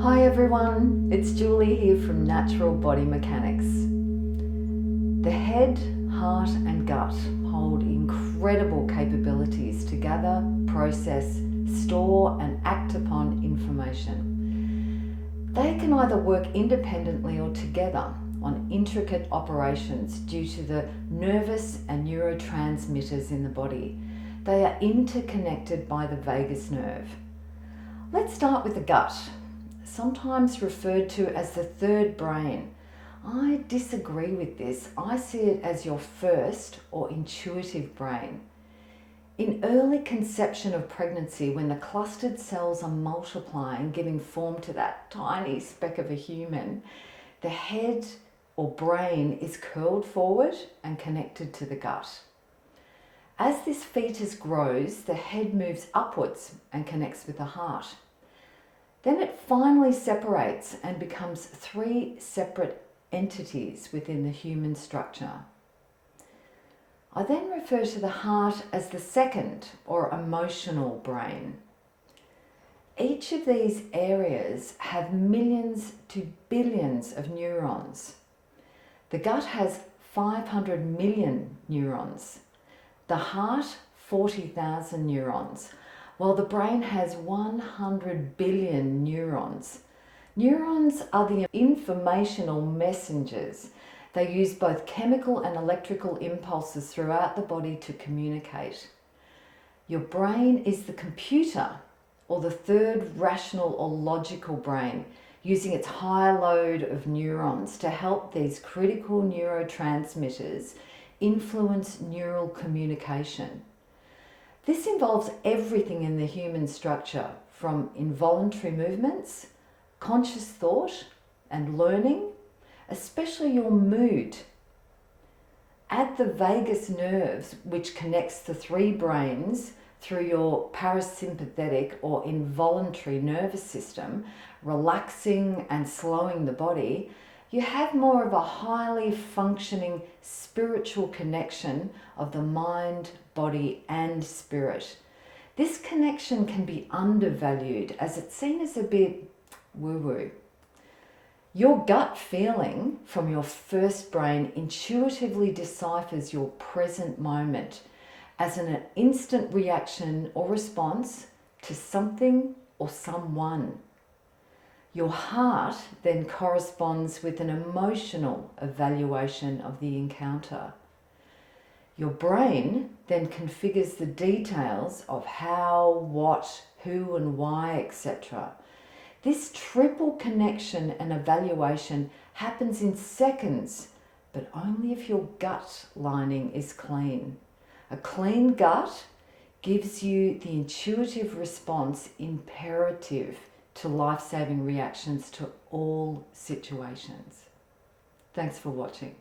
Hi everyone, it's Julie here from Natural Body Mechanics. The head, heart and gut hold incredible capabilities to gather, process, store and act upon information. They can either work independently or together on intricate operations due to the nervous and neurotransmitters in the body. They are interconnected by the vagus nerve. Let's start with the gut, sometimes referred to as the third brain. I disagree with this. I see it as your first or intuitive brain. In early conception of pregnancy, when the clustered cells are multiplying, giving form to that tiny speck of a human, the head or brain is curled forward and connected to the gut. As this fetus grows, the head moves upwards and connects with the heart. Then it finally separates and becomes three separate entities within the human structure. I then refer to the heart as the second or emotional brain. Each of these areas have millions to billions of neurons. The gut has 500 million neurons. The heart, 40,000 neurons, while the brain has 100 billion neurons. Neurons are the informational messengers. They use both chemical and electrical impulses throughout the body to communicate. Your brain is the computer, or the third rational or logical brain, using its high load of neurons to help these critical neurotransmitters influence neural communication. This involves everything in the human structure, from involuntary movements, conscious thought and learning, especially your mood. Add the vagus nerves, which connects the three brains through your parasympathetic or involuntary nervous system, relaxing and slowing the body, you have more of a highly functioning spiritual connection of the mind, body and spirit. This connection can be undervalued as it's seen as a bit woo-woo. Your gut feeling from your first brain intuitively deciphers your present moment as an instant reaction or response to something or someone. Your heart then corresponds with an emotional evaluation of the encounter. Your brain then configures the details of how, what, who and why, etc. This triple connection and evaluation happens in seconds, but only if your gut lining is clean. A clean gut gives you the intuitive response imperative to life-saving reactions to all situations. Thanks for watching.